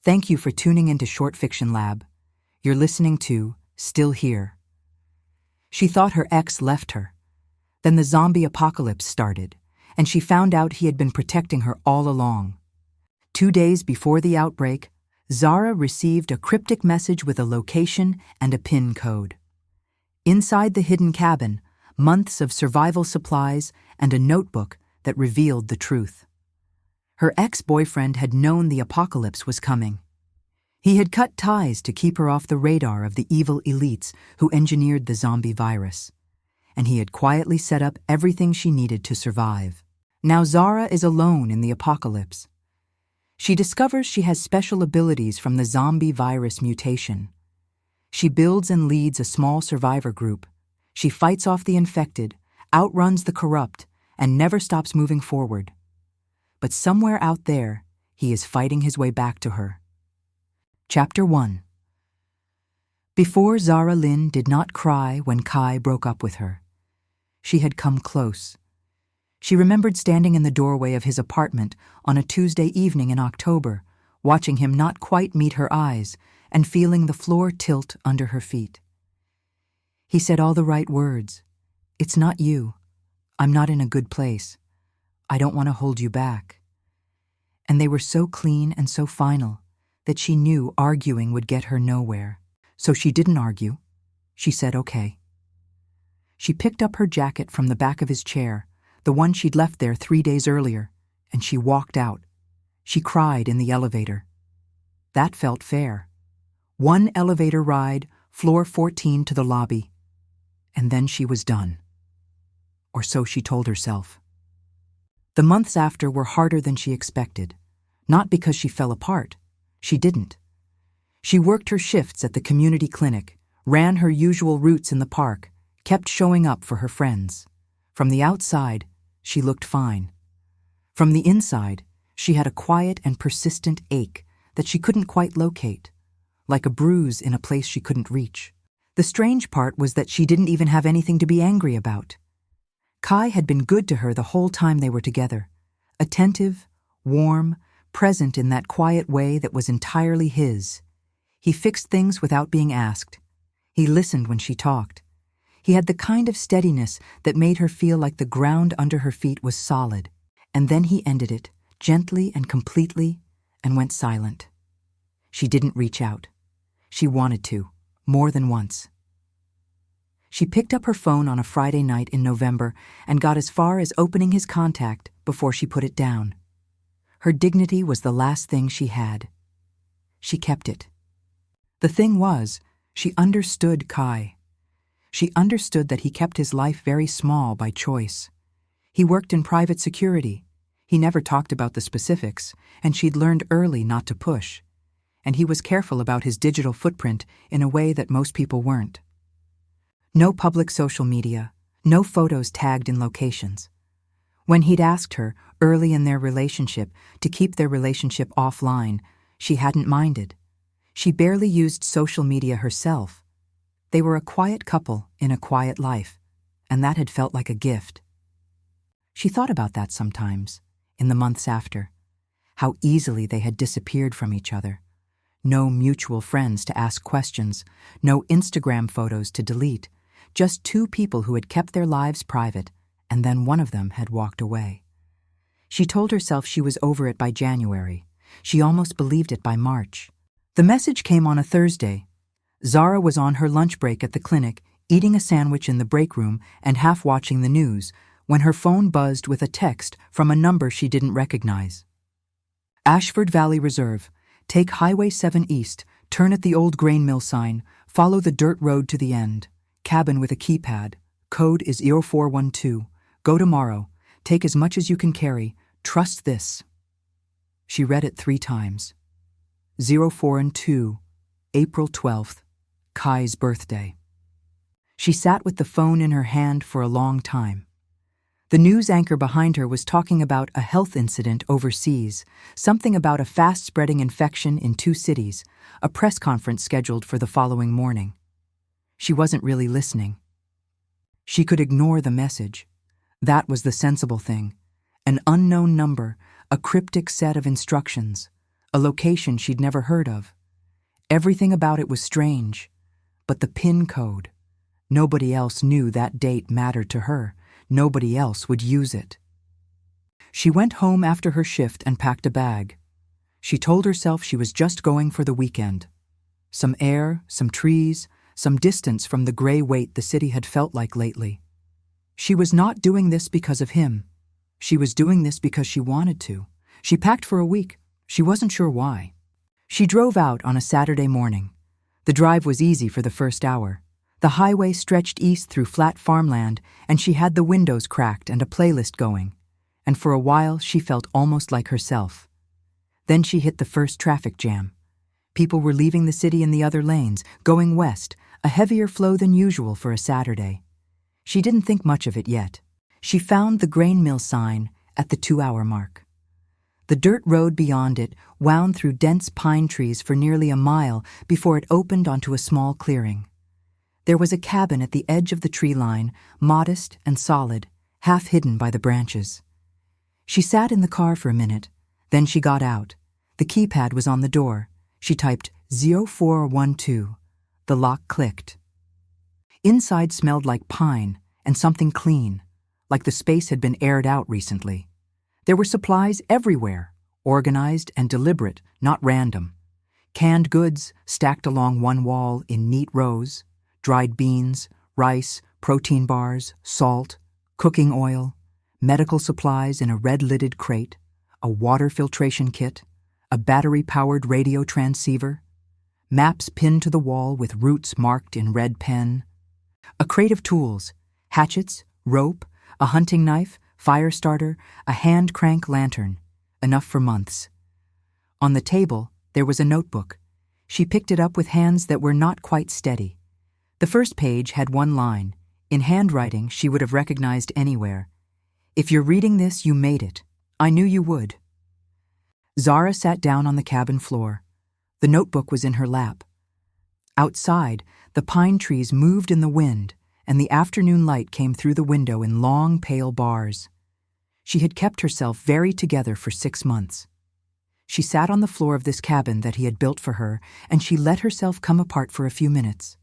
Thank you for tuning into Short Fiction Lab. You're listening to Still Here. She thought her ex left her. Then the zombie apocalypse started, and she found out he had been protecting her all along. 2 days before the outbreak, Zara received a cryptic message with a location and a PIN code. Inside the hidden cabin, months of survival supplies and a notebook that revealed the truth. Her ex-boyfriend had known the apocalypse was coming. He had cut ties to keep her off the radar of the evil elites who engineered the zombie virus, and he had quietly set up everything she needed to survive. Now Zara is alone in the apocalypse. She discovers she has special abilities from the zombie virus mutation. She builds and leads a small survivor group. She fights off the infected, outruns the corrupt, and never stops moving forward. But somewhere out there, he is fighting his way back to her. Chapter 1. Before Zara Lynn did not cry when Kai broke up with her. She had come close. She remembered standing in the doorway of his apartment on a Tuesday evening in October, watching him not quite meet her eyes and feeling the floor tilt under her feet. He said all the right words. "It's not you. I'm not in a good place. I don't want to hold you back." And they were so clean and so final that she knew arguing would get her nowhere. So she didn't argue. She said okay. She picked up her jacket from the back of his chair, the one she'd left there 3 days earlier, and she walked out. She cried in the elevator. That felt fair. 1 elevator ride, floor 14 to the lobby. And then she was done. Or so she told herself. The months after were harder than she expected, not because she fell apart. She didn't. She worked her shifts at the community clinic, ran her usual routes in the park, kept showing up for her friends. From the outside, she looked fine. From the inside, she had a quiet and persistent ache that she couldn't quite locate, like a bruise in a place she couldn't reach. The strange part was that she didn't even have anything to be angry about. Kai had been good to her the whole time they were together, attentive, warm, present in that quiet way that was entirely his. He fixed things without being asked. He listened when she talked. He had the kind of steadiness that made her feel like the ground under her feet was solid. And then he ended it, gently and completely, and went silent. She didn't reach out. She wanted to, more than once. She picked up her phone on a Friday night in November and got as far as opening his contact before she put it down. Her dignity was the last thing she had. She kept it. The thing was, she understood Kai. She understood that he kept his life very small by choice. He worked in private security. He never talked about the specifics, and she'd learned early not to push. And he was careful about his digital footprint in a way that most people weren't. No public social media, no photos tagged in locations. When he'd asked her, early in their relationship, to keep their relationship offline, she hadn't minded. She barely used social media herself. They were a quiet couple in a quiet life, and that had felt like a gift. She thought about that sometimes, in the months after, how easily they had disappeared from each other. No mutual friends to ask questions, no Instagram photos to delete, just 2 people who had kept their lives private, and then one of them had walked away. She told herself she was over it by January. She almost believed it by March. The message came on a Thursday. Zara was on her lunch break at the clinic, eating a sandwich in the break room and half watching the news, when her phone buzzed with a text from a number she didn't recognize. Ashford Valley Reserve. Take Highway 7 East, turn at the old grain mill sign, follow the dirt road to the end. Cabin with a keypad. Code is 0412. Go tomorrow. Take as much as you can carry. Trust this. She read it 3 times. 0412, April 12th, Kai's birthday. She sat with the phone in her hand for a long time. The news anchor behind her was talking about a health incident overseas, something about a fast-spreading infection in 2 cities, a press conference scheduled for the following morning. She wasn't really listening. She could ignore the message. That was the sensible thing. An unknown number, a cryptic set of instructions, a location she'd never heard of. Everything about it was strange, but the PIN code. Nobody else knew that date mattered to her. Nobody else would use it. She went home after her shift and packed a bag. She told herself she was just going for the weekend. Some air, some trees, some distance from the gray weight the city had felt like lately. She was not doing this because of him. She was doing this because she wanted to. She packed for a week. She wasn't sure why. She drove out on a Saturday morning. The drive was easy for the first hour. The highway stretched east through flat farmland, and she had the windows cracked and a playlist going. And for a while, she felt almost like herself. Then she hit the first traffic jam. People were leaving the city in the other lanes, going west, a heavier flow than usual for a Saturday. She didn't think much of it yet. She found the grain mill sign at the 2-hour mark. The dirt road beyond it wound through dense pine trees for nearly a mile before it opened onto a small clearing. There was a cabin at the edge of the tree line, modest and solid, half hidden by the branches. She sat in the car for a minute, then she got out. The keypad was on the door. She typed 0412. The lock clicked. Inside smelled like pine and something clean, like the space had been aired out recently. There were supplies everywhere, organized and deliberate, not random. Canned goods stacked along one wall in neat rows, dried beans, rice, protein bars, salt, cooking oil, medical supplies in a red-lidded crate, a water filtration kit, a battery-powered radio transceiver, maps pinned to the wall with routes marked in red pen, a crate of tools, hatchets, rope, a hunting knife, fire starter, a hand crank lantern, enough for months. On the table, there was a notebook. She picked it up with hands that were not quite steady. The first page had one line. In handwriting she would have recognized anywhere. "If you're reading this, you made it. I knew you would." Zara sat down on the cabin floor. The notebook was in her lap. Outside, the pine trees moved in the wind, and the afternoon light came through the window in long, pale bars. She had kept herself very together for 6 months. She sat on the floor of this cabin that he had built for her, and she let herself come apart for a few minutes.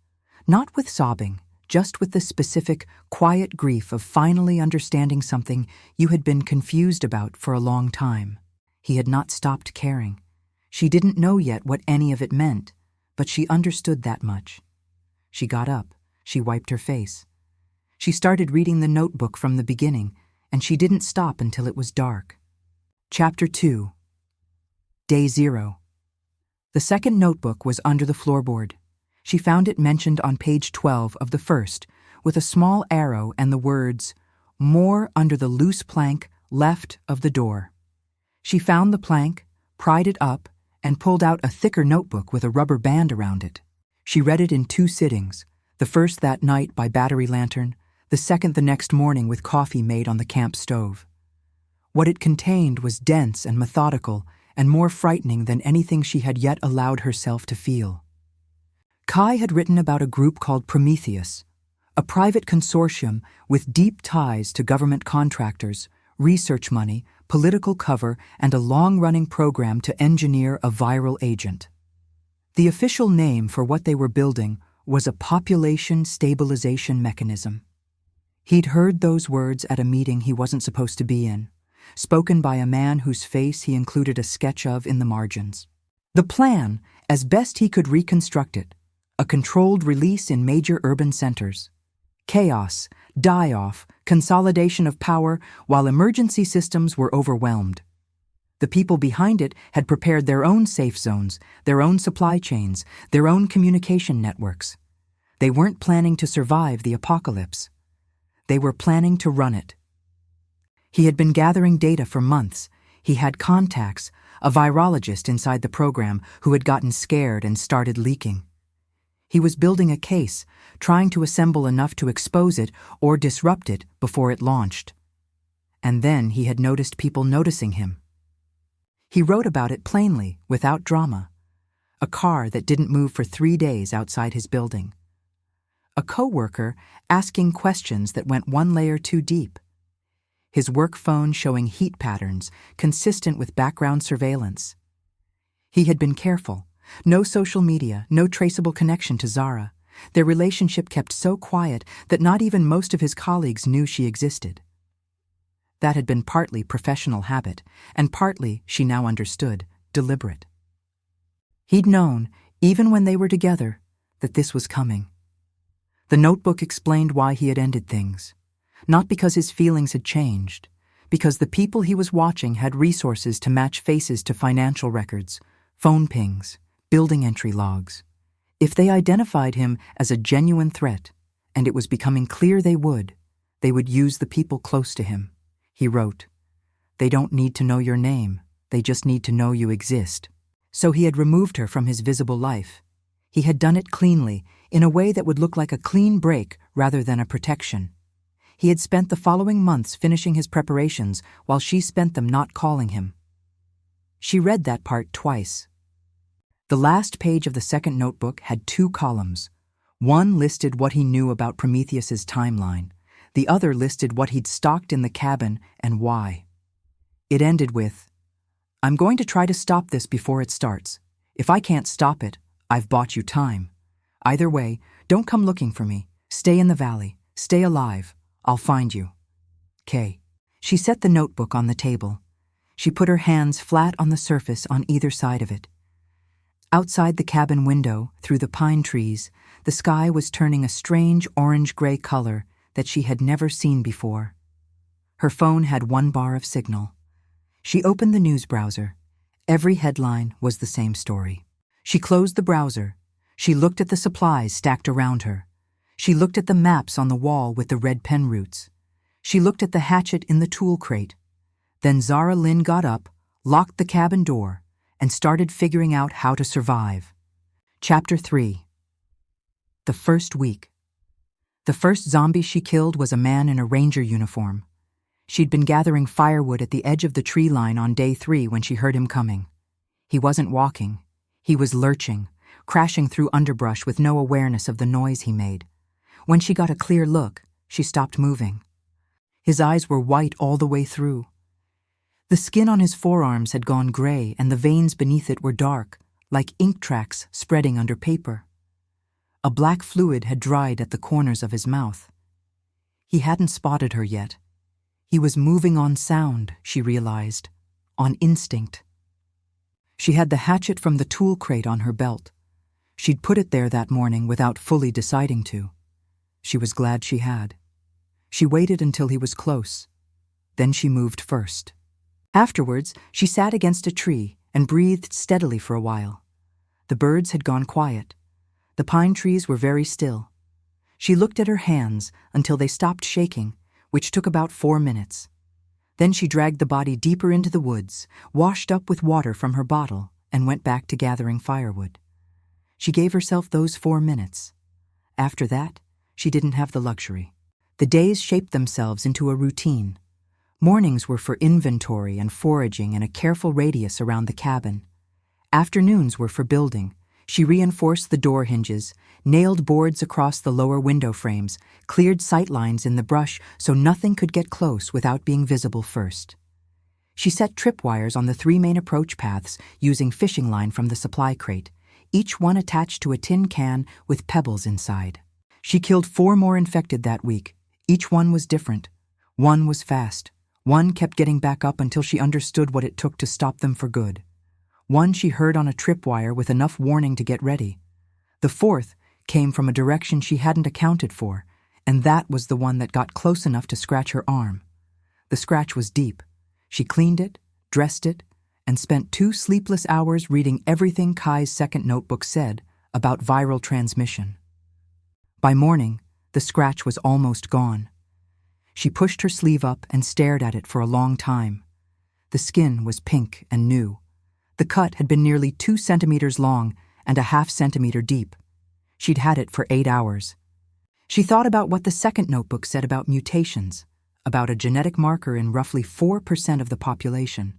Not with sobbing, just with the specific, quiet grief of finally understanding something you had been confused about for a long time. He had not stopped caring. She didn't know yet what any of it meant, but she understood that much. She got up. She wiped her face. She started reading the notebook from the beginning, and she didn't stop until it was dark. Chapter 2. Day 0. The second notebook was under the floorboard. She found it mentioned on page 12 of the first, with a small arrow and the words, "More under the loose plank left of the door." She found the plank, pried it up, and pulled out a thicker notebook with a rubber band around it. She read it in 2 sittings, the first that night by battery lantern, the second the next morning with coffee made on the camp stove. What it contained was dense and methodical and more frightening than anything she had yet allowed herself to feel. Kai had written about a group called Prometheus, a private consortium with deep ties to government contractors, research money, political cover, and a long-running program to engineer a viral agent. The official name for what they were building was a population stabilization mechanism. He'd heard those words at a meeting he wasn't supposed to be in, spoken by a man whose face he included a sketch of in the margins. The plan, as best he could reconstruct it, a controlled release in major urban centers. Chaos, die-off, consolidation of power while emergency systems were overwhelmed. The people behind it had prepared their own safe zones, their own supply chains, their own communication networks. They weren't planning to survive the apocalypse. They were planning to run it. He had been gathering data for months. He had contacts, a virologist inside the program who had gotten scared and started leaking. He was building a case, trying to assemble enough to expose it or disrupt it before it launched. And then he had noticed people noticing him. He wrote about it plainly, without drama. A car that didn't move for 3 days outside his building. A coworker asking questions that went one layer too deep. His work phone showing heat patterns consistent with background surveillance. He had been careful. No social media, no traceable connection to Zara. Their relationship kept so quiet that not even most of his colleagues knew she existed. That had been partly professional habit, and partly, she now understood, deliberate. He'd known, even when they were together, that this was coming. The notebook explained why he had ended things. Not because his feelings had changed, because the people he was watching had resources to match faces to financial records, phone pings, building entry logs. If they identified him as a genuine threat, and it was becoming clear they would use the people close to him. He wrote, "They don't need to know your name, they just need to know you exist." So he had removed her from his visible life. He had done it cleanly, in a way that would look like a clean break rather than a protection. He had spent the following months finishing his preparations while she spent them not calling him. She read that part twice. The last page of the second notebook had 2 columns. One listed what he knew about Prometheus's timeline. The other listed what he'd stocked in the cabin and why. It ended with, "I'm going to try to stop this before it starts. If I can't stop it, I've bought you time. Either way, don't come looking for me. Stay in the valley. Stay alive. I'll find you. K." She set the notebook on the table. She put her hands flat on the surface on either side of it. Outside the cabin window, through the pine trees, the sky was turning a strange orange-gray color that she had never seen before. Her phone had 1 bar of signal. She opened the news browser. Every headline was the same story. She closed the browser. She looked at the supplies stacked around her. She looked at the maps on the wall with the red pen roots. She looked at the hatchet in the tool crate. Then Zara Lynn got up, locked the cabin door, and started figuring out how to survive. Chapter 3. The first week. The first zombie she killed was a man in a ranger uniform. She'd been gathering firewood at the edge of the tree line on day 3 when she heard him coming. He wasn't walking. He was lurching, crashing through underbrush with no awareness of the noise he made. When she got a clear look, she stopped moving. His eyes were white all the way through. The skin on his forearms had gone gray, and the veins beneath it were dark, like ink tracks spreading under paper. A black fluid had dried at the corners of his mouth. He hadn't spotted her yet. He was moving on sound, she realized, on instinct. She had the hatchet from the tool crate on her belt. She'd put it there that morning without fully deciding to. She was glad she had. She waited until he was close. Then she moved first. Afterwards, she sat against a tree and breathed steadily for a while. The birds had gone quiet. The pine trees were very still. She looked at her hands until they stopped shaking, which took about 4 minutes. Then she dragged the body deeper into the woods, washed up with water from her bottle, and went back to gathering firewood. She gave herself those 4 minutes. After that, she didn't have the luxury. The days shaped themselves into a routine. Mornings were for inventory and foraging in a careful radius around the cabin. Afternoons were for building. She reinforced the door hinges, nailed boards across the lower window frames, cleared sight lines in the brush so nothing could get close without being visible first. She set tripwires on the 3 main approach paths using fishing line from the supply crate, each one attached to a tin can with pebbles inside. She killed 4 more infected that week. Each one was different. One was fast. One kept getting back up until she understood what it took to stop them for good. One she heard on a tripwire with enough warning to get ready. The 4th came from a direction she hadn't accounted for, and that was the one that got close enough to scratch her arm. The scratch was deep. She cleaned it, dressed it, and spent 2 sleepless hours reading everything Kai's second notebook said about viral transmission. By morning, the scratch was almost gone. She pushed her sleeve up and stared at it for a long time. The skin was pink and new. The cut had been nearly 2 centimeters long and a ½ centimeter deep. She'd had it for 8 hours. She thought about what the second notebook said about mutations, about a genetic marker in roughly 4% of the population,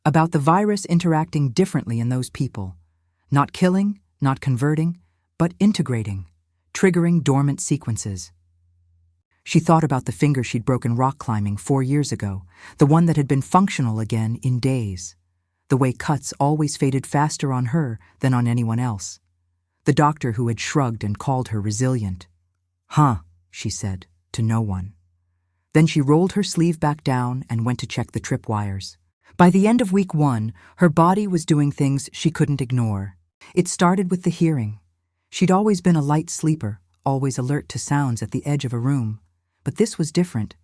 about the virus interacting differently in those people, not killing, not converting, but integrating, triggering dormant sequences. She thought about the finger she'd broken rock climbing 4 years ago, the one that had been functional again in days. the way cuts always faded faster on her than on anyone else. The doctor who had shrugged and called her resilient. "Huh," she said, to no one. Then she rolled her sleeve back down and went to check the tripwires. By the end of week 1, her body was doing things she couldn't ignore. It started with the hearing. She'd always been a light sleeper, always alert to sounds at the edge of a room. But this was different.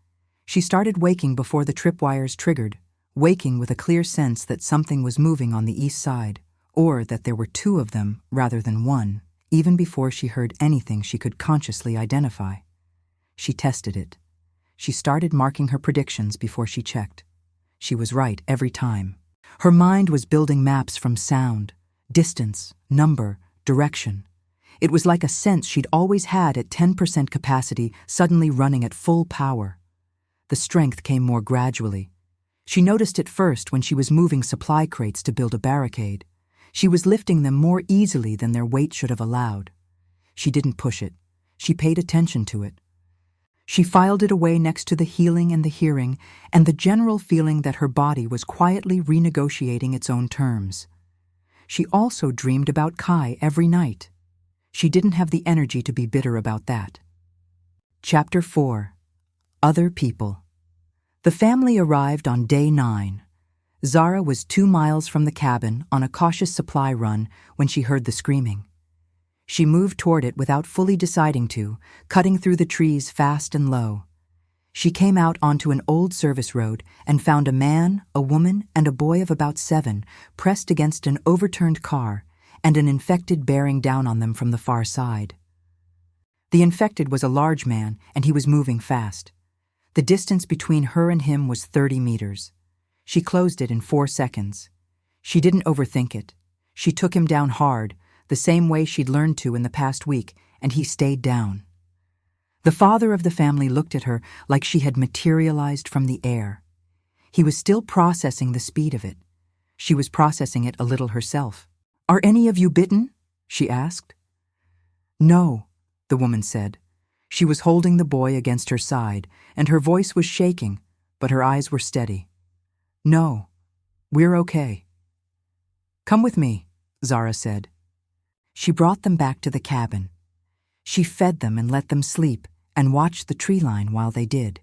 She started waking before the tripwires triggered, waking with a clear sense that something was moving on the east side, or that there were 2 of them rather than 1, even before she heard anything she could consciously identify. She tested it. She started marking her predictions before she checked. She was right every time. Her mind was building maps from sound, distance, number, direction. It was like a sense she'd always had at 10% capacity suddenly running at full power. The strength came more gradually. She noticed it first when she was moving supply crates to build a barricade. She was lifting them more easily than their weight should have allowed. She didn't push it. She paid attention to it. She filed it away next to the healing and the hearing and the general feeling that her body was quietly renegotiating its own terms. She also dreamed about Kai every night. She didn't have the energy to be bitter about that. Chapter 4. Other People. The family arrived on day 9. Zara was 2 miles from the cabin on a cautious supply run when she heard the screaming. She moved toward it without fully deciding to, cutting through the trees fast and low. She came out onto an old service road and found a man, a woman, and a boy of about 7 pressed against an overturned car and an infected bearing down on them from the far side. The infected was a large man, and he was moving fast. The distance between her and him was 30 meters. She closed it in 4 seconds. She didn't overthink it. She took him down hard, the same way she'd learned to in the past week, and he stayed down. The father of the family looked at her like she had materialized from the air. He was still processing the speed of it. She was processing it a little herself. "Are any of you bitten?" she asked. "No," the woman said. She was holding the boy against her side, and her voice was shaking, but her eyes were steady. "No, we're okay." "Come with me," Zara said. She brought them back to the cabin. She fed them and let them sleep and watched the tree line while they did.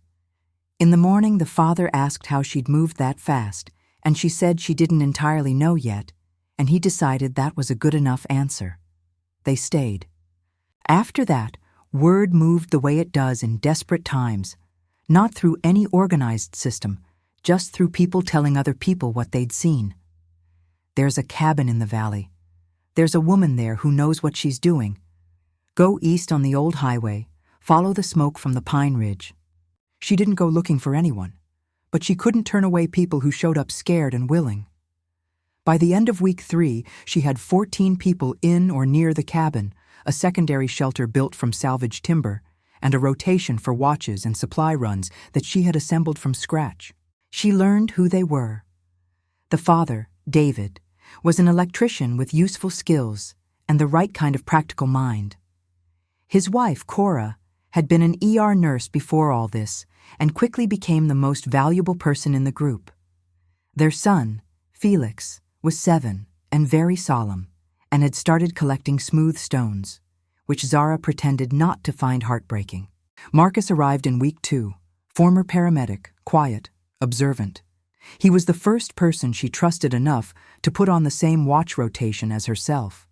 In the morning, the father asked how she'd moved that fast, and she said she didn't entirely know yet, and he decided that was a good enough answer. They stayed. After that, word moved the way it does in desperate times, not through any organized system, just through people telling other people what they'd seen. "There's a cabin in the valley. There's a woman there who knows what she's doing. Go east on the old highway, follow the smoke from the Pine Ridge." She didn't go looking for anyone, but she couldn't turn away people who showed up scared and willing. By the end of week 3, she had 14 people in or near the cabin, a secondary shelter built from salvaged timber, and a rotation for watches and supply runs that she had assembled from scratch. She learned who they were. The father, David, was an electrician with useful skills and the right kind of practical mind. His wife, Cora, had been an ER nurse before all this and quickly became the most valuable person in the group. Their son, Felix, was 7 and very solemn and had started collecting smooth stones, which Zara pretended not to find heartbreaking. Marcus arrived in week 2, former paramedic, quiet, observant. He was the first person she trusted enough to put on the same watch rotation as herself.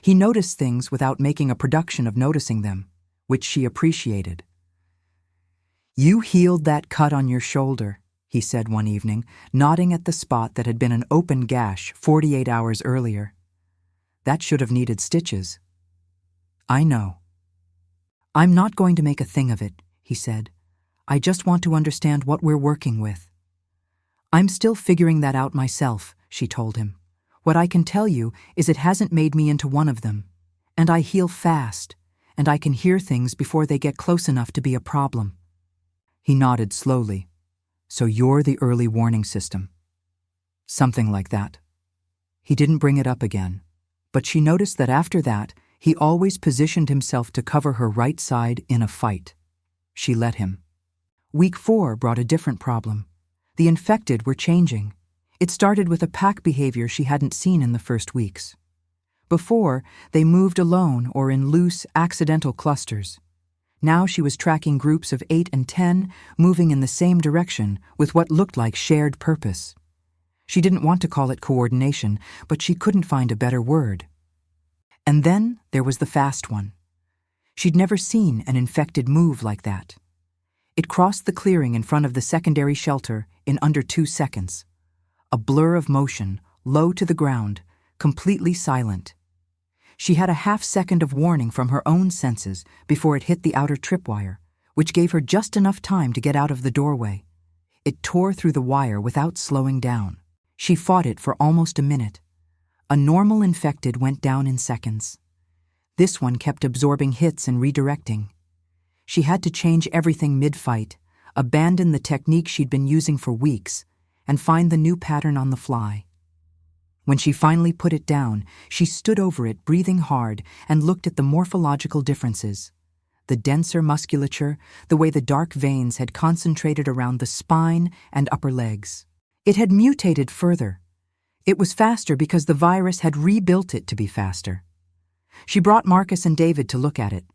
He noticed things without making a production of noticing them, which she appreciated. "You healed that cut on your shoulder," he said one evening, nodding at the spot that had been an open gash 48 hours earlier. "That should have needed stitches." "I know." "I'm not going to make a thing of it," he said. "I just want to understand what we're working with." "I'm still figuring that out myself," she told him. "What I can tell you is it hasn't made me into one of them. And I heal fast, and I can hear things before they get close enough to be a problem." He nodded slowly. "So you're the early warning system." "Something like that." He didn't bring it up again, but she noticed that after that, he always positioned himself to cover her right side in a fight. She let him. Week 4 brought a different problem. The infected were changing. It started with a pack behavior she hadn't seen in the first weeks. Before, they moved alone or in loose, accidental clusters. Now she was tracking groups of 8 and 10, moving in the same direction with what looked like shared purpose. She didn't want to call it coordination, but she couldn't find a better word. And then there was the fast one. She'd never seen an infected move like that. It crossed the clearing in front of the secondary shelter in under 2 seconds. A blur of motion, low to the ground, completely silent. She had a half-second of warning from her own senses before it hit the outer tripwire, which gave her just enough time to get out of the doorway. It tore through the wire without slowing down. She fought it for almost a minute. A normal infected went down in seconds. This one kept absorbing hits and redirecting. She had to change everything mid-fight, abandon the technique she'd been using for weeks, and find the new pattern on the fly. When she finally put it down, she stood over it, breathing hard, and looked at the morphological differences. The denser musculature, the way the dark veins had concentrated around the spine and upper legs. It had mutated further. It was faster because the virus had rebuilt it to be faster. She brought Marcus and David to look at it.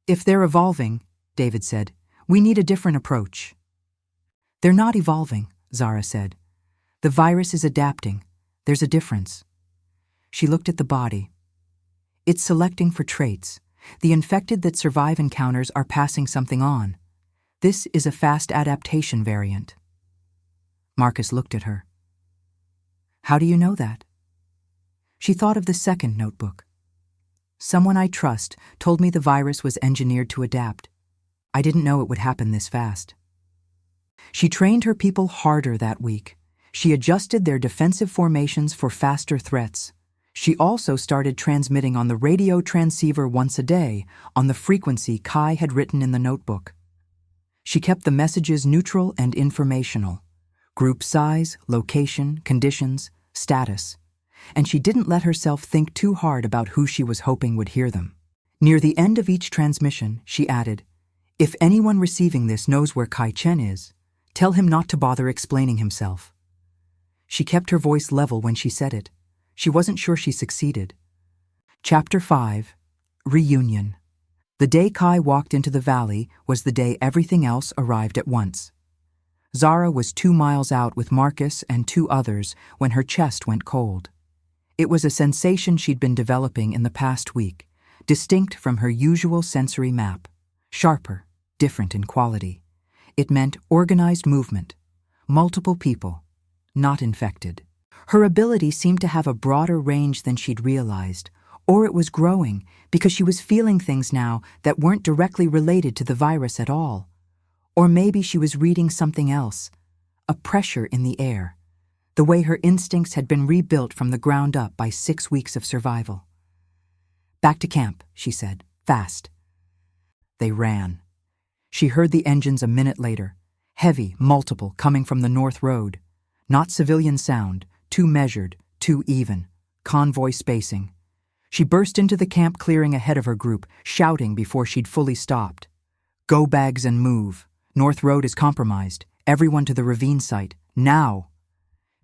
"If they're evolving," David said, "we need a different approach." "They're not evolving," Zara said. "The virus is adapting. There's a difference." She looked at the body. "It's selecting for traits. The infected that survive encounters are passing something on. This is a fast adaptation variant." Marcus looked at her. "How do you know that?" She thought of the second notebook. "Someone I trust told me the virus was engineered to adapt. I didn't know it would happen this fast." She trained her people harder that week. She adjusted their defensive formations for faster threats. She also started transmitting on the radio transceiver once a day on the frequency Kai had written in the notebook. She kept the messages neutral and informational. Group size, location, conditions, status. And she didn't let herself think too hard about who she was hoping would hear them. Near the end of each transmission, she added, "If anyone receiving this knows where Kai Chen is, tell him not to bother explaining himself." She kept her voice level when she said it. She wasn't sure she succeeded. Chapter 5. Reunion. The day Kai walked into the valley was the day everything else arrived at once. Zara was 2 miles out with Marcus and 2 others when her chest went cold. It was a sensation she'd been developing in the past week, distinct from her usual sensory map, sharper, different in quality. It meant organized movement, multiple people, not infected. Her ability seemed to have a broader range than she'd realized, or it was growing because she was feeling things now that weren't directly related to the virus at all. Or maybe she was reading something else, a pressure in the air, the way her instincts had been rebuilt from the ground up by 6 weeks of survival. "Back to camp," she said, "fast." They ran. She heard the engines a minute later, heavy, multiple, coming from the North Road. Not civilian sound, too measured, too even, convoy spacing. She burst into the camp clearing ahead of her group, shouting before she'd fully stopped. "Go bags and move. North Road is compromised. Everyone to the ravine site, now."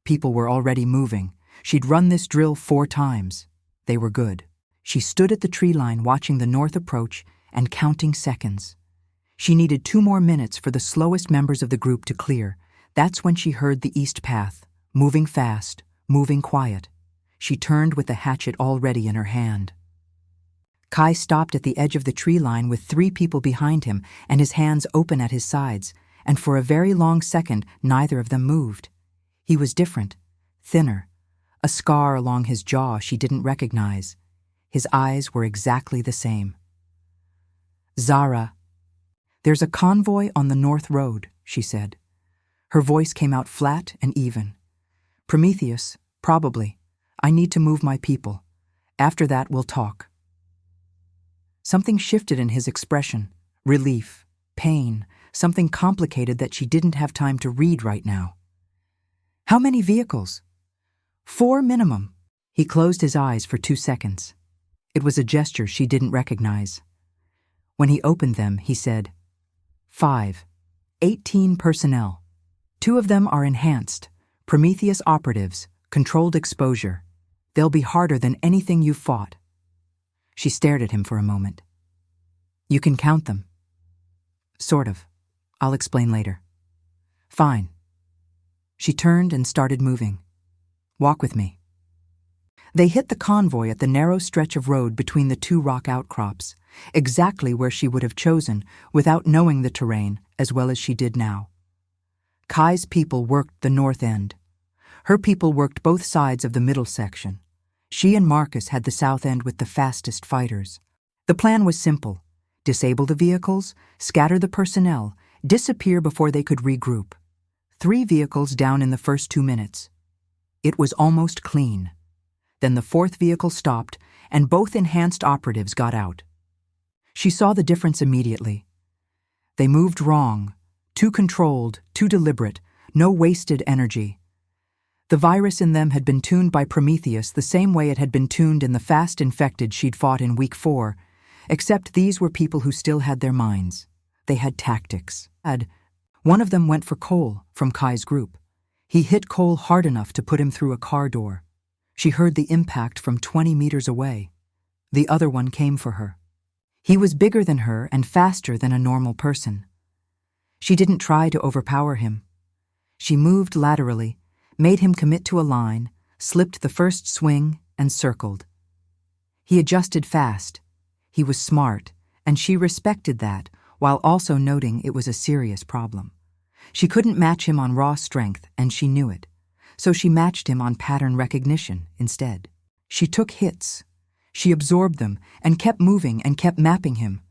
People were already moving. She'd run this drill 4 times. They were good. She stood at the tree line watching the north approach and counting seconds. She needed 2 more minutes for the slowest members of the group to clear. That's when she heard the east path, moving fast, moving quiet. She turned with the hatchet already in her hand. Kai stopped at the edge of the tree line with 3 people behind him and his hands open at his sides, and for a very long second neither of them moved. He was different, thinner, a scar along his jaw she didn't recognize. His eyes were exactly the same. "Zara, there's a convoy on the North Road," she said. Her voice came out flat and even. "Prometheus, probably. I need to move my people. After that, we'll talk." Something shifted in his expression. Relief, pain, something complicated that she didn't have time to read right now. "How many vehicles?" 4 minimum. He closed his eyes for 2 seconds. It was a gesture she didn't recognize. When he opened them, he said, 5. 18 personnel. 2 of them are enhanced, Prometheus operatives, controlled exposure. They'll be harder than anything you've fought. She stared at him for a moment. You can count them. Sort of. I'll explain later. Fine. She turned and started moving. Walk with me. They hit the convoy at the narrow stretch of road between the two rock outcrops, exactly where she would have chosen without knowing the terrain as well as she did now. Kai's people worked the north end. Her people worked both sides of the middle section. She and Marcus had the south end with the fastest fighters. The plan was simple. Disable the vehicles, scatter the personnel, disappear before they could regroup. 3 vehicles down in the first 2 minutes. It was almost clean. Then the 4th vehicle stopped, and both enhanced operatives got out. She saw the difference immediately. They moved wrong, too controlled, too deliberate, no wasted energy. The virus in them had been tuned by Prometheus the same way it had been tuned in the fast infected she'd fought in week 4, except these were people who still had their minds. They had tactics. One of them went for Cole from Kai's group. He hit Cole hard enough to put him through a car door. She heard the impact from 20 meters away. The other one came for her. He was bigger than her and faster than a normal person. She didn't try to overpower him. She moved laterally, made him commit to a line, slipped the first swing, and circled. He adjusted fast. He was smart, and she respected that, while also noting it was a serious problem. She couldn't match him on raw strength, and she knew it. So she matched him on pattern recognition instead. She took hits. She absorbed them and kept moving and kept mapping him.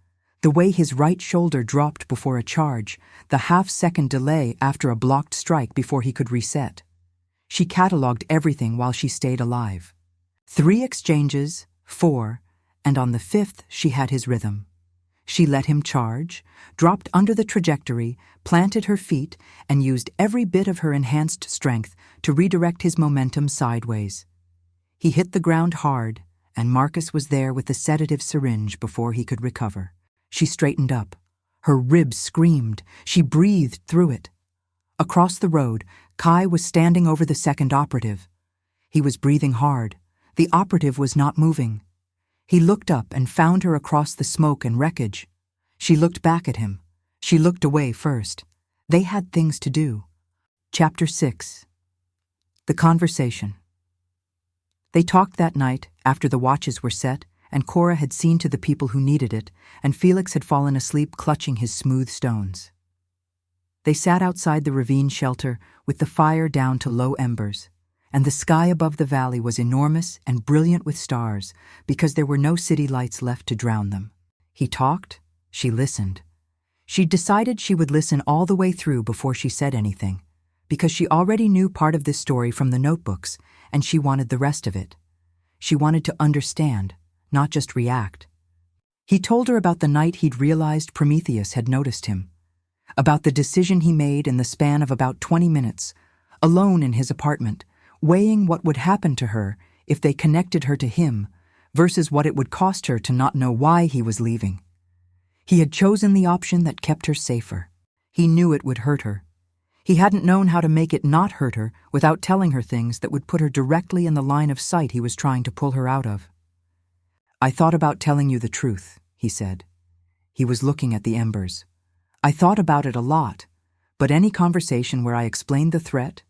The way his right shoulder dropped before a charge, the half-second delay after a blocked strike before he could reset. She cataloged everything while she stayed alive. 3 exchanges, 4, and on the 5th she had his rhythm. She let him charge, dropped under the trajectory, planted her feet, and used every bit of her enhanced strength to redirect his momentum sideways. He hit the ground hard, and Marcus was there with the sedative syringe before he could recover. She straightened up. Her ribs screamed. She breathed through it. Across the road, Kai was standing over the second operative. He was breathing hard. The operative was not moving. He looked up and found her across the smoke and wreckage. She looked back at him. She looked away first. They had things to do. Chapter 6. The Conversation. They talked that night after the watches were set, and Cora had seen to the people who needed it, and Felix had fallen asleep clutching his smooth stones. They sat outside the ravine shelter with the fire down to low embers, and the sky above the valley was enormous and brilliant with stars because there were no city lights left to drown them. He talked, she listened. She decided she would listen all the way through before she said anything, because she already knew part of this story from the notebooks, and she wanted the rest of it. She wanted to understand, not just react. He told her about the night he'd realized Prometheus had noticed him, about the decision he made in the span of about 20 minutes, alone in his apartment, weighing what would happen to her if they connected her to him versus what it would cost her to not know why he was leaving. He had chosen the option that kept her safer. He knew it would hurt her. He hadn't known how to make it not hurt her without telling her things that would put her directly in the line of sight he was trying to pull her out of. I thought about telling you the truth, he said. He was looking at the embers. I thought about it a lot, but any conversation where I explained the threat,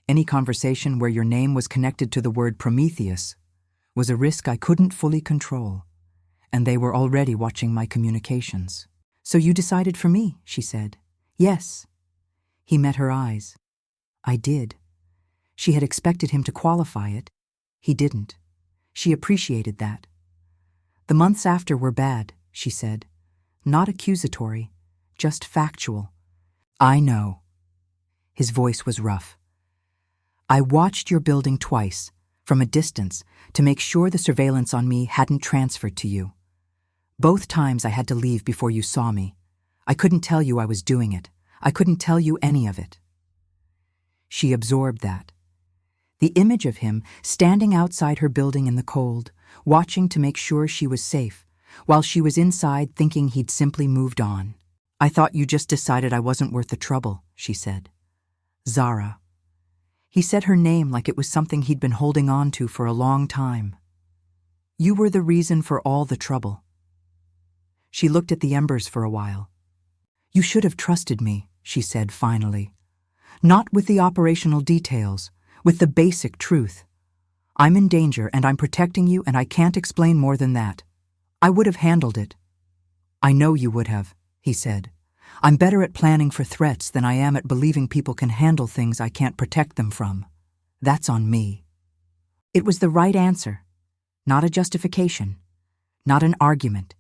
any conversation where your name was connected to the word Prometheus, was a risk I couldn't fully control, and they were already watching my communications. So you decided for me, she said. Yes. He met her eyes. I did. She had expected him to qualify it. He didn't. She appreciated that. The months after were bad, she said. Not accusatory, just factual. I know. His voice was rough. I watched your building twice, from a distance, to make sure the surveillance on me hadn't transferred to you. Both times I had to leave before you saw me. I couldn't tell you I was doing it. I couldn't tell you any of it. She absorbed that. The image of him standing outside her building in the cold, watching to make sure she was safe, while she was inside thinking he'd simply moved on. I thought you just decided I wasn't worth the trouble, she said. Zara. He said her name like it was something he'd been holding on to for a long time. You were the reason for all the trouble. She looked at the embers for a while. You should have trusted me, she said finally. Not with the operational details, with the basic truth. I'm in danger and I'm protecting you and I can't explain more than that. I would have handled it. I know you would have, he said. I'm better at planning for threats than I am at believing people can handle things I can't protect them from. That's on me. It was the right answer, not a justification, not an argument,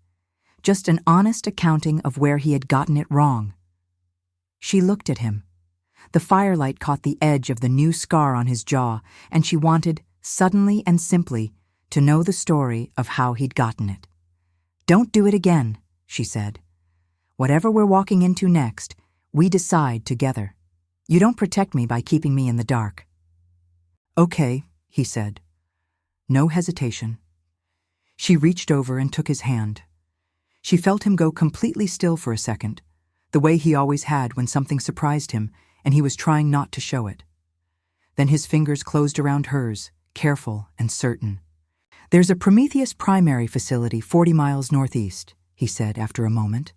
just an honest accounting of where he had gotten it wrong. She looked at him. The firelight caught the edge of the new scar on his jaw, and she wanted, suddenly and simply, to know the story of how he'd gotten it. Don't do it again, she said. Whatever we're walking into next, we decide together. You don't protect me by keeping me in the dark. Okay, he said. No hesitation. She reached over and took his hand. She felt him go completely still for a second, the way he always had when something surprised him and he was trying not to show it. Then his fingers closed around hers, careful and certain. There's a Prometheus primary facility 40 miles northeast, he said after a moment.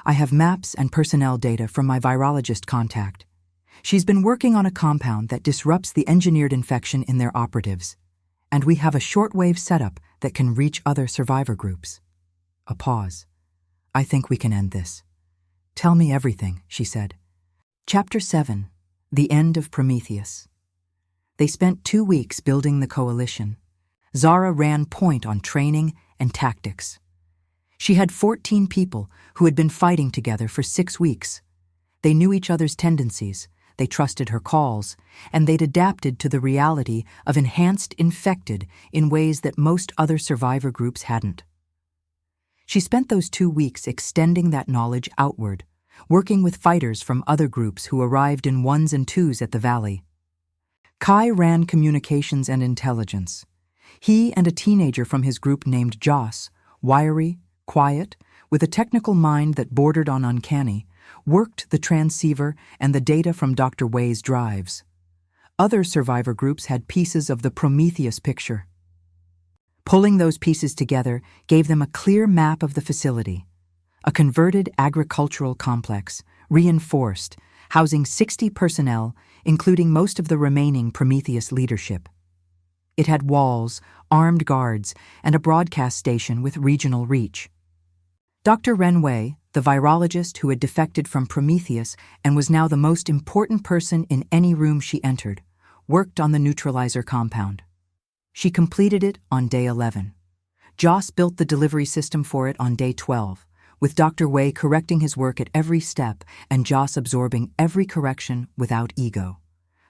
I have maps and personnel data from my virologist contact. She's been working on a compound that disrupts the engineered infection in their operatives, and we have a shortwave setup that can reach other survivor groups. A pause. I think we can end this. Tell me everything, she said. Chapter 7. The End of Prometheus. They spent 2 weeks building the coalition. Zara ran point on training and tactics. She had 14 people who had been fighting together for 6 weeks. They knew each other's tendencies, they trusted her calls, and they'd adapted to the reality of enhanced infected in ways that most other survivor groups hadn't. She spent those 2 weeks extending that knowledge outward, working with fighters from other groups who arrived in 1s and 2s at the valley. Kai ran communications and intelligence. He and a teenager from his group named Joss, wiry, quiet, with a technical mind that bordered on uncanny, worked the transceiver and the data from Dr. Wei's drives. Other survivor groups had pieces of the Prometheus picture. Pulling those pieces together gave them a clear map of the facility, a converted agricultural complex, reinforced, housing 60 personnel, including most of the remaining Prometheus leadership. It had walls, armed guards, and a broadcast station with regional reach. Dr. Ren Wei, the virologist who had defected from Prometheus and was now the most important person in any room she entered, worked on the neutralizer compound. She completed it on day 11. Joss built the delivery system for it on day 12, with Dr. Wei correcting his work at every step and Joss absorbing every correction without ego.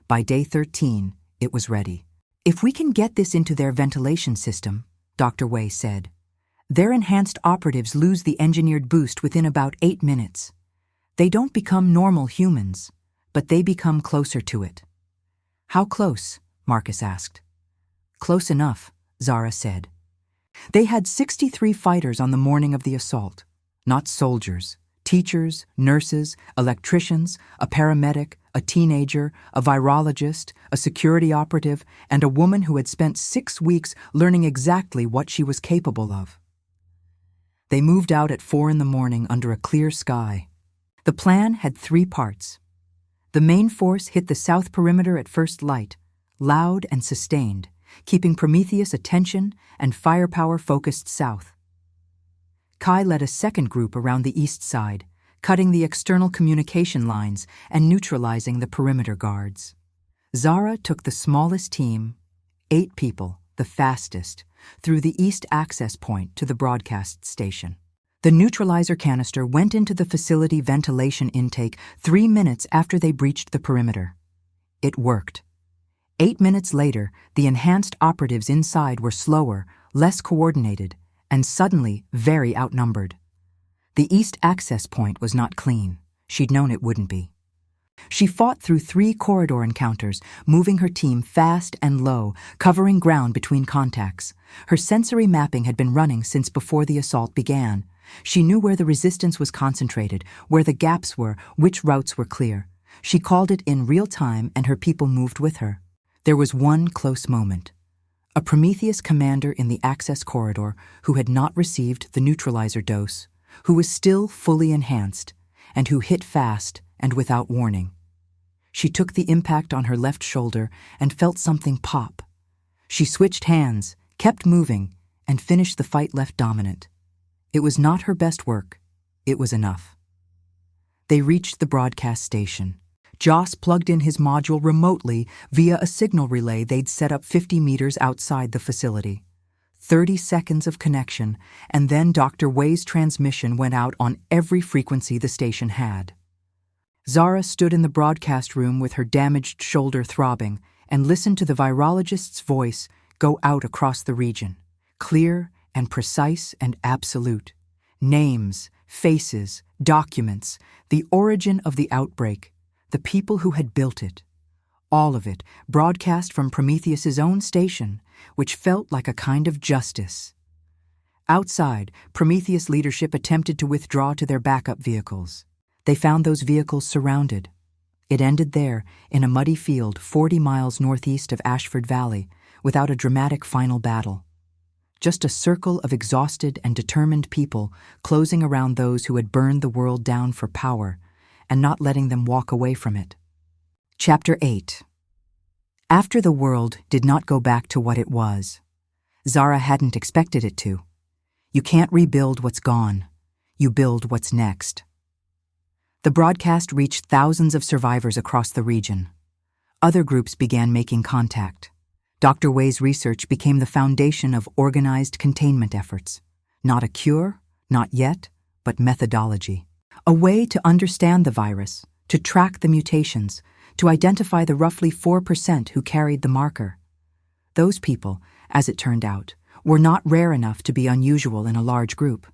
By day 13, it was ready. If we can get this into their ventilation system, Dr. Wei said, their enhanced operatives lose the engineered boost within about 8 minutes. They don't become normal humans, but they become closer to it. How close? Marcus asked. Close enough, Zara said. They had 63 fighters on the morning of the assault, not soldiers, teachers, nurses, electricians, a paramedic, a teenager, a virologist, a security operative, and a woman who had spent 6 weeks learning exactly what she was capable of. They moved out at 4 a.m. under a clear sky. The plan had 3 parts. The main force hit the south perimeter at first light, loud and sustained, keeping Prometheus' attention and firepower focused south. Kai led a second group around the east side, cutting the external communication lines and neutralizing the perimeter guards. Zara took the smallest team, 8 people, the fastest, through the east access point to the broadcast station. The neutralizer canister went into the facility ventilation intake 3 minutes after they breached the perimeter. It worked. 8 minutes later, the enhanced operatives inside were slower, less coordinated, and suddenly very outnumbered. The east access point was not clean. She'd known it wouldn't be. She fought through 3 corridor encounters, moving her team fast and low, covering ground between contacts. Her sensory mapping had been running since before the assault began. She knew where the resistance was concentrated, where the gaps were, which routes were clear. She called it in real time and her people moved with her. There was one close moment. A Prometheus commander in the access corridor who had not received the neutralizer dose, who was still fully enhanced, and who hit fast and without warning. She took the impact on her left shoulder and felt something pop. She switched hands, kept moving, and finished the fight left dominant. It was not her best work. It was enough. They reached the broadcast station. Joss plugged in his module remotely via a signal relay they'd set up 50 meters outside the facility. 30 seconds of connection, and then Dr. Wei's transmission went out on every frequency the station had. Zara stood in the broadcast room with her damaged shoulder throbbing and listened to the virologist's voice go out across the region, clear and precise and absolute. Names, faces, documents, the origin of the outbreak, the people who had built it. All of it broadcast from Prometheus's own station, which felt like a kind of justice. Outside, Prometheus leadership attempted to withdraw to their backup vehicles. They found those vehicles surrounded. It ended there, in a muddy field 40 miles northeast of Ashford Valley, without a dramatic final battle. Just a circle of exhausted and determined people closing around those who had burned the world down for power and not letting them walk away from it. Chapter 8. After the world did not go back to what it was. Zara hadn't expected it to. You can't rebuild what's gone. You build what's next. The broadcast reached thousands of survivors across the region. Other groups began making contact. Dr. Wei's research became the foundation of organized containment efforts. Not a cure, not yet, but methodology. A way to understand the virus, to track the mutations, to identify the roughly 4% who carried the marker. Those people, as it turned out, were not rare enough to be unusual in a large group.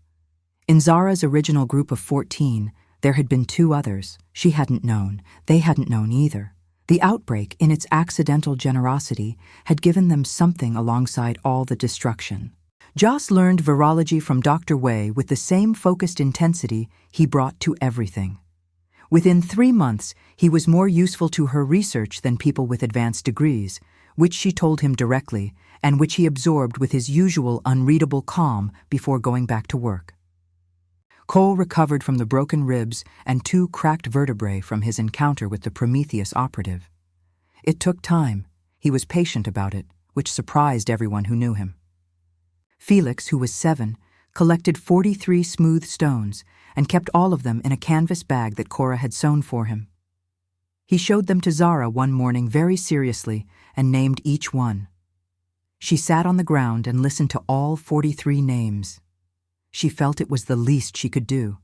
In Zara's original group of 14, there had been 2 others. She hadn't known. They hadn't known either. The outbreak, in its accidental generosity, had given them something alongside all the destruction. Joss learned virology from Dr. Wei with the same focused intensity he brought to everything. Within 3 months, he was more useful to her research than people with advanced degrees, which she told him directly, and which he absorbed with his usual unreadable calm before going back to work. Cole recovered from the broken ribs and 2 cracked vertebrae from his encounter with the Prometheus operative. It took time. He was patient about it, which surprised everyone who knew him. Felix, who was 7, collected 43 smooth stones and kept all of them in a canvas bag that Cora had sewn for him. He showed them to Zara one morning very seriously and named each one. She sat on the ground and listened to all 43 names. She felt it was the least she could do.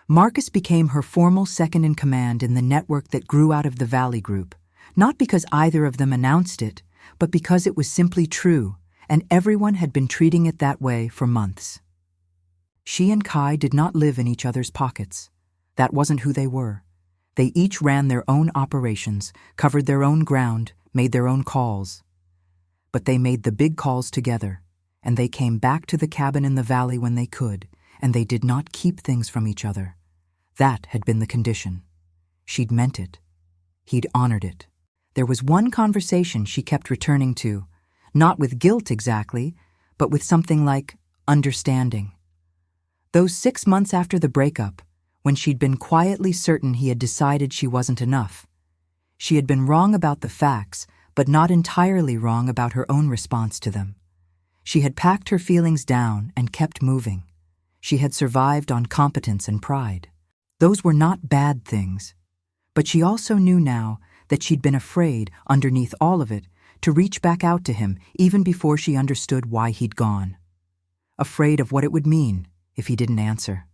Marcus became her formal second-in-command in the network that grew out of the Valley Group, not because either of them announced it, but because it was simply true, and everyone had been treating it that way for months. She and Kai did not live in each other's pockets. That wasn't who they were. They each ran their own operations, covered their own ground, made their own calls. But they made the big calls together, and they came back to the cabin in the valley when they could, and they did not keep things from each other. That had been the condition. She'd meant it. He'd honored it. There was one conversation she kept returning to, not with guilt exactly, but with something like understanding. Those 6 months after the breakup, when she'd been quietly certain he had decided she wasn't enough. She had been wrong about the facts, but not entirely wrong about her own response to them. She had packed her feelings down and kept moving. She had survived on competence and pride. Those were not bad things. But she also knew now that she'd been afraid, underneath all of it, to reach back out to him even before she understood why he'd gone. Afraid of what it would mean if he didn't answer.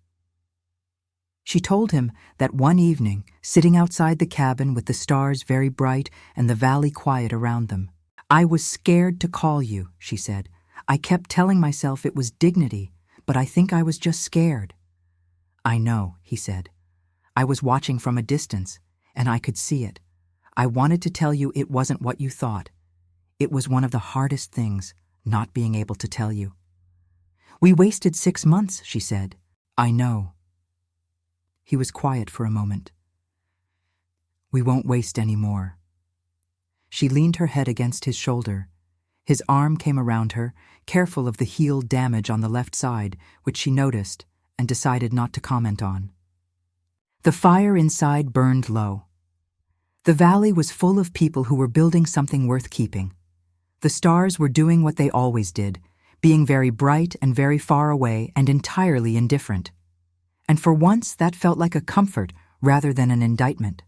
She told him that one evening, sitting outside the cabin with the stars very bright and the valley quiet around them. "I was scared to call you," she said. "I kept telling myself it was dignity, but I think I was just scared." "I know," he said. "I was watching from a distance, and I could see it. I wanted to tell you it wasn't what you thought. It was one of the hardest things, not being able to tell you." "We wasted 6 months," she said. "I know." He was quiet for a moment. "We won't waste any more." She leaned her head against his shoulder. His arm came around her, careful of the heel damage on the left side, which she noticed and decided not to comment on. The fire inside burned low. The valley was full of people who were building something worth keeping. The stars were doing what they always did, being very bright and very far away and entirely indifferent. And for once that felt like a comfort rather than an indictment.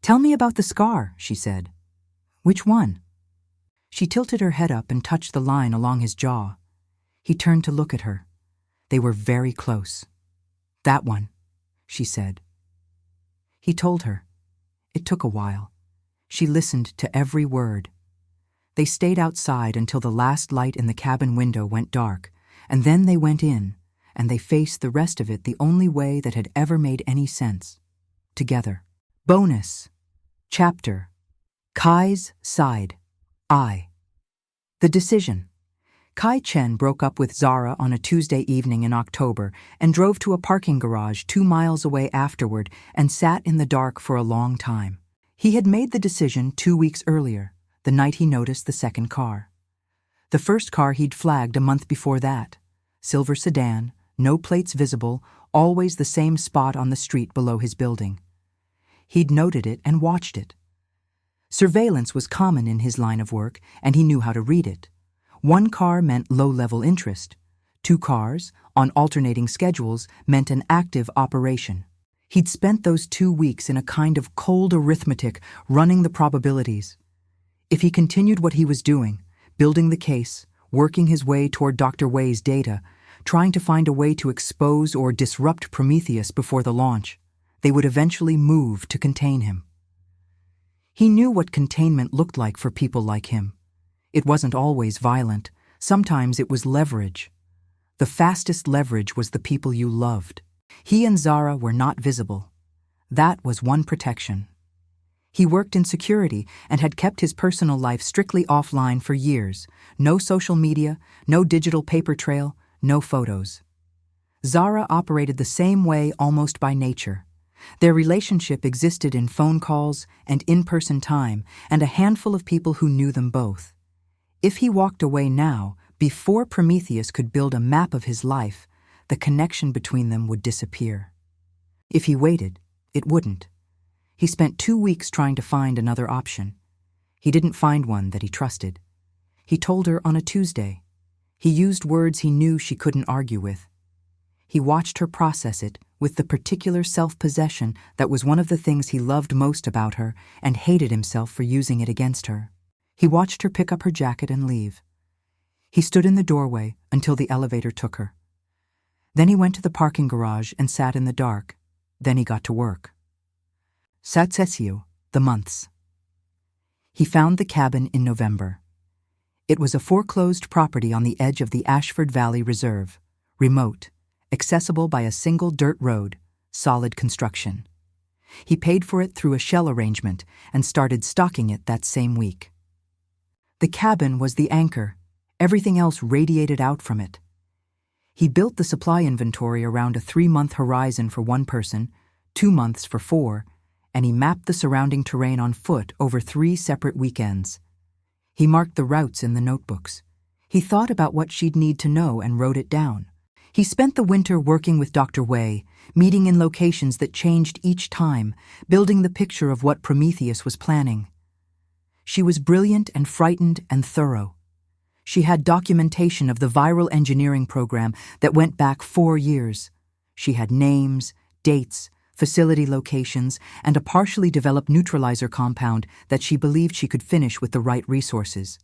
"Tell me about the scar," she said. "Which one?" She tilted her head up and touched the line along his jaw. He turned to look at her. They were very close. "That one," she said. He told her. It took a while. She listened to every word. They stayed outside until the last light in the cabin window went dark, and then they went in, and they faced the rest of it the only way that had ever made any sense. Together. Bonus. Chapter. Kai's side. The decision. Kai Chen broke up with Zara on a Tuesday evening in October and drove to a parking garage 2 miles away afterward and sat in the dark for a long time. He had made the decision 2 weeks earlier, the night he noticed the second car. The first car he'd flagged a month before that. Silver sedan, no plates visible, always the same spot on the street below his building. He'd noted it and watched it. Surveillance was common in his line of work, and he knew how to read it. 1 car meant low-level interest. 2 cars, on alternating schedules, meant an active operation. He'd spent those 2 weeks in a kind of cold arithmetic, running the probabilities. If he continued what he was doing, building the case, working his way toward Dr. Wei's data, trying to find a way to expose or disrupt Prometheus before the launch, they would eventually move to contain him. He knew what containment looked like for people like him. It wasn't always violent. Sometimes it was leverage. The fastest leverage was the people you loved. He and Zara were not visible. That was one protection. He worked in security and had kept his personal life strictly offline for years. No social media, no digital paper trail, no photos. Zara operated the same way almost by nature. Their relationship existed in phone calls and in-person time, and a handful of people who knew them both. If he walked away now, before Prometheus could build a map of his life, the connection between them would disappear. If he waited, it wouldn't. He spent 2 weeks trying to find another option. He didn't find one that he trusted. He told her on a Tuesday. He used words he knew she couldn't argue with. He watched her process it with the particular self-possession that was one of the things he loved most about her and hated himself for using it against her. He watched her pick up her jacket and leave. He stood in the doorway until the elevator took her. Then he went to the parking garage and sat in the dark. Then he got to work. Satsesio, the months. He found the cabin in November. It was a foreclosed property on the edge of the Ashford Valley Reserve, remote, accessible by a single dirt road, solid construction. He paid for it through a shell arrangement and started stocking it that same week. The cabin was the anchor. Everything else radiated out from it. He built the supply inventory around a 3-month horizon for 1 person, 2 months for 4, and he mapped the surrounding terrain on foot over 3 separate weekends. He marked the routes in the notebooks. He thought about what she'd need to know and wrote it down. He spent the winter working with Dr. Wei, meeting in locations that changed each time, building the picture of what Prometheus was planning. She was brilliant and frightened and thorough. She had documentation of the viral engineering program that went back 4 years. She had names, dates, facility locations, and a partially developed neutralizer compound that she believed she could finish with the right resources.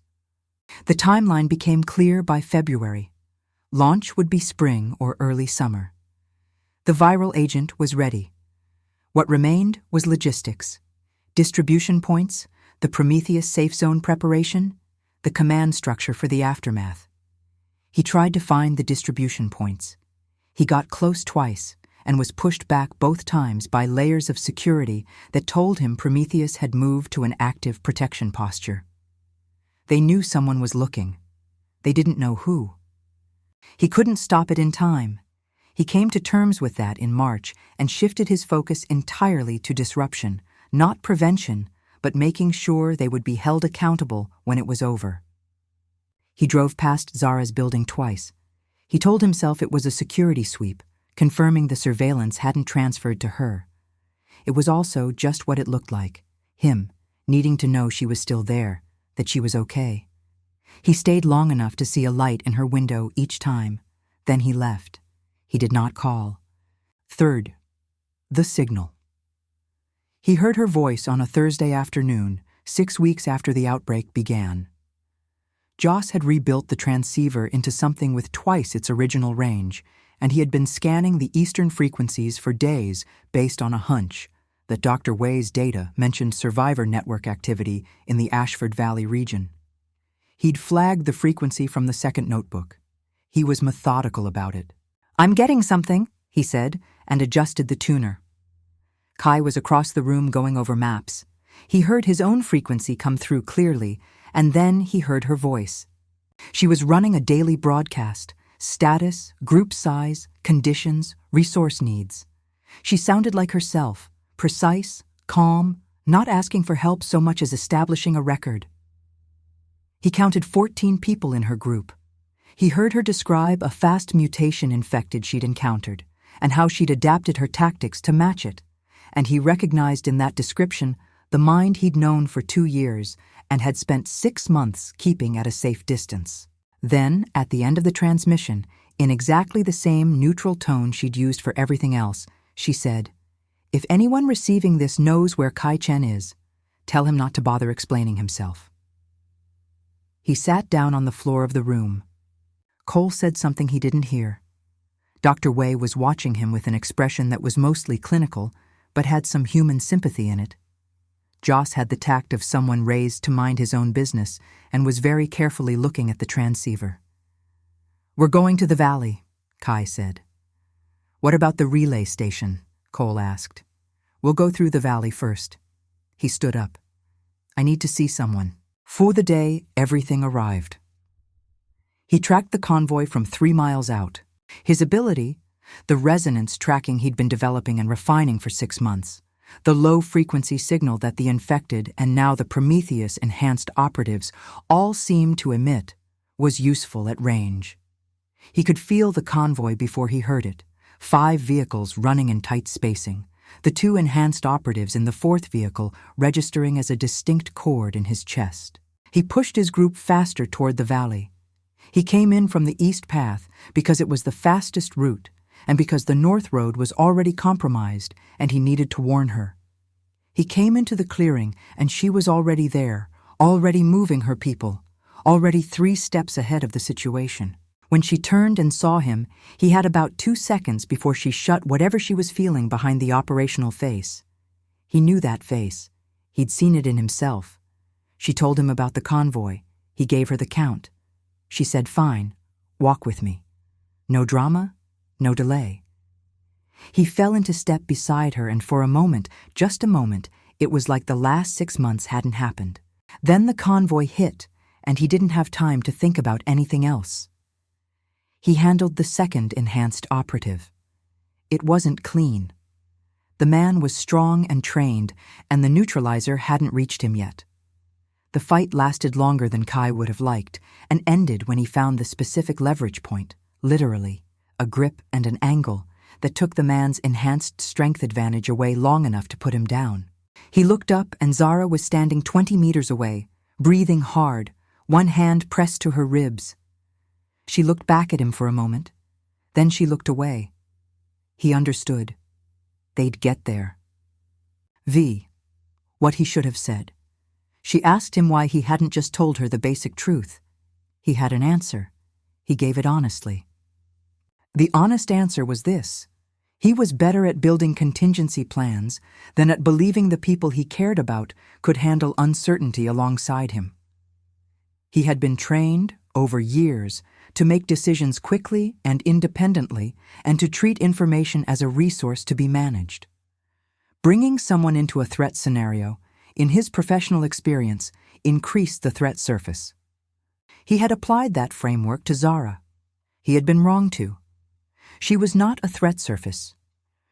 The timeline became clear by February. Launch would be spring or early summer. The viral agent was ready. What remained was logistics. Distribution points, the Prometheus safe zone preparation, the command structure for the aftermath. He tried to find the distribution points. He got close twice and was pushed back both times by layers of security that told him Prometheus had moved to an active protection posture. They knew someone was looking. They didn't know who. He couldn't stop it in time. He came to terms with that in March and shifted his focus entirely to disruption, not prevention, but making sure they would be held accountable when it was over. He drove past Zara's building twice. He told himself it was a security sweep, confirming the surveillance hadn't transferred to her. It was also just what it looked like, him, needing to know she was still there, that she was okay. He stayed long enough to see a light in her window each time. Then he left. He did not call. Third, the signal. He heard her voice on a Thursday afternoon, 6 weeks after the outbreak began. Joss had rebuilt the transceiver into something with twice its original range, and he had been scanning the eastern frequencies for days based on a hunch that Dr. Wei's data mentioned survivor network activity in the Ashford Valley region. He'd flagged the frequency from the second notebook. He was methodical about it. "I'm getting something," he said, and adjusted the tuner. Kai was across the room going over maps. He heard his own frequency come through clearly, and then he heard her voice. She was running a daily broadcast: status, group size, conditions, resource needs. She sounded like herself, precise, calm, not asking for help so much as establishing a record. He counted 14 people in her group. He heard her describe a fast mutation infected she'd encountered, and how she'd adapted her tactics to match it, and he recognized in that description the mind he'd known for 2 years and had spent 6 months keeping at a safe distance. Then, at the end of the transmission, in exactly the same neutral tone she'd used for everything else, she said, "If anyone receiving this knows where Kai Chen is, tell him not to bother explaining himself." He sat down on the floor of the room. Cole said something he didn't hear. Dr. Wei was watching him with an expression that was mostly clinical, but had some human sympathy in it. Joss had the tact of someone raised to mind his own business and was very carefully looking at the transceiver. "We're going to the valley," Kai said. "What about the relay station?" Cole asked. "We'll go through the valley first." He stood up. "I need to see someone." For the day, everything arrived. He tracked the convoy from 3 miles out. His ability, the resonance tracking he'd been developing and refining for 6 months, the low-frequency signal that the infected and now the Prometheus-enhanced operatives all seemed to emit, was useful at range. He could feel the convoy before he heard it, 5 vehicles running in tight spacing, the 2 enhanced operatives in the 4th vehicle registering as a distinct chord in his chest. He pushed his group faster toward the valley. He came in from the east path because it was the fastest route, and because the north road was already compromised and he needed to warn her. He came into the clearing and she was already there, already moving her people, already 3 steps ahead of the situation. When she turned and saw him, he had about 2 seconds before she shut whatever she was feeling behind the operational face. He knew that face. He'd seen it in himself. She told him about the convoy. He gave her the count. She said, "Fine, walk with me." No drama, no delay. He fell into step beside her, and for a moment, just a moment, it was like the last 6 months hadn't happened. Then the convoy hit, and he didn't have time to think about anything else. He handled the second enhanced operative. It wasn't clean. The man was strong and trained, and the neutralizer hadn't reached him yet. The fight lasted longer than Kai would have liked, and ended when he found the specific leverage point, literally, a grip and an angle that took the man's enhanced strength advantage away long enough to put him down. He looked up, and Zara was standing 20 meters away, breathing hard, one hand pressed to her ribs. She looked back at him for a moment. Then she looked away. He understood. They'd get there. What he should have said. She asked him why he hadn't just told her the basic truth. He had an answer. He gave it honestly. The honest answer was this: he was better at building contingency plans than at believing the people he cared about could handle uncertainty alongside him. He had been trained, over years, to make decisions quickly and independently and to treat information as a resource to be managed. Bringing someone into a threat scenario, in his professional experience, increased the threat surface. He had applied that framework to Zara. He had been wrong to. She was not a threat surface.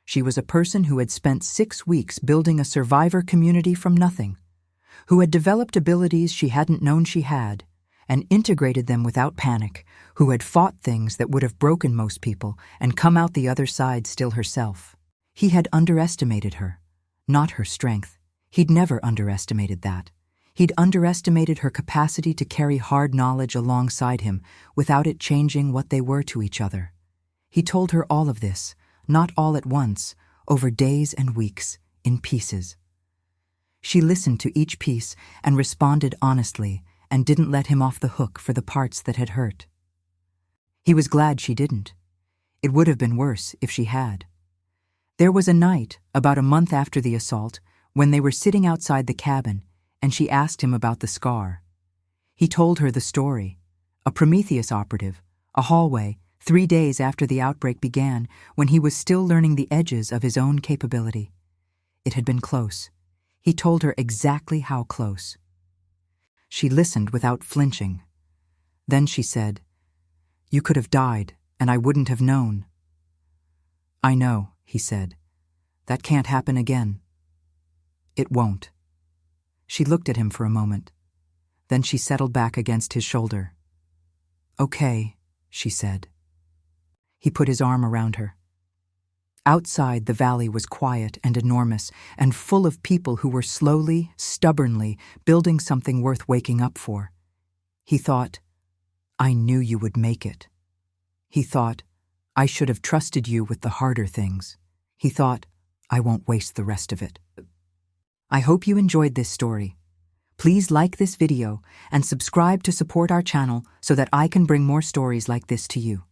She was a person who had spent 6 weeks building a survivor community from nothing, who had developed abilities she hadn't known she had and integrated them without panic, who had fought things that would have broken most people and come out the other side still herself. He had underestimated her, not her strength. He'd never underestimated that. He'd underestimated her capacity to carry hard knowledge alongside him without it changing what they were to each other. He told her all of this, not all at once, over days and weeks, in pieces. She listened to each piece and responded honestly and didn't let him off the hook for the parts that had hurt. He was glad she didn't. It would have been worse if she had. There was a night, about a month after the assault, when they were sitting outside the cabin, and she asked him about the scar. He told her the story. A Prometheus operative, a hallway, 3 days after the outbreak began, when he was still learning the edges of his own capability. It had been close. He told her exactly how close. She listened without flinching. Then she said, "You could have died, and I wouldn't have known." "I know," he said. "That can't happen again." "It won't." She looked at him for a moment. Then she settled back against his shoulder. "Okay," she said. He put his arm around her. Outside, the valley was quiet and enormous and full of people who were slowly, stubbornly building something worth waking up for. He thought, "I knew you would make it." He thought, "I should have trusted you with the harder things." He thought, "I won't waste the rest of it." I hope you enjoyed this story. Please like this video and subscribe to support our channel so that I can bring more stories like this to you.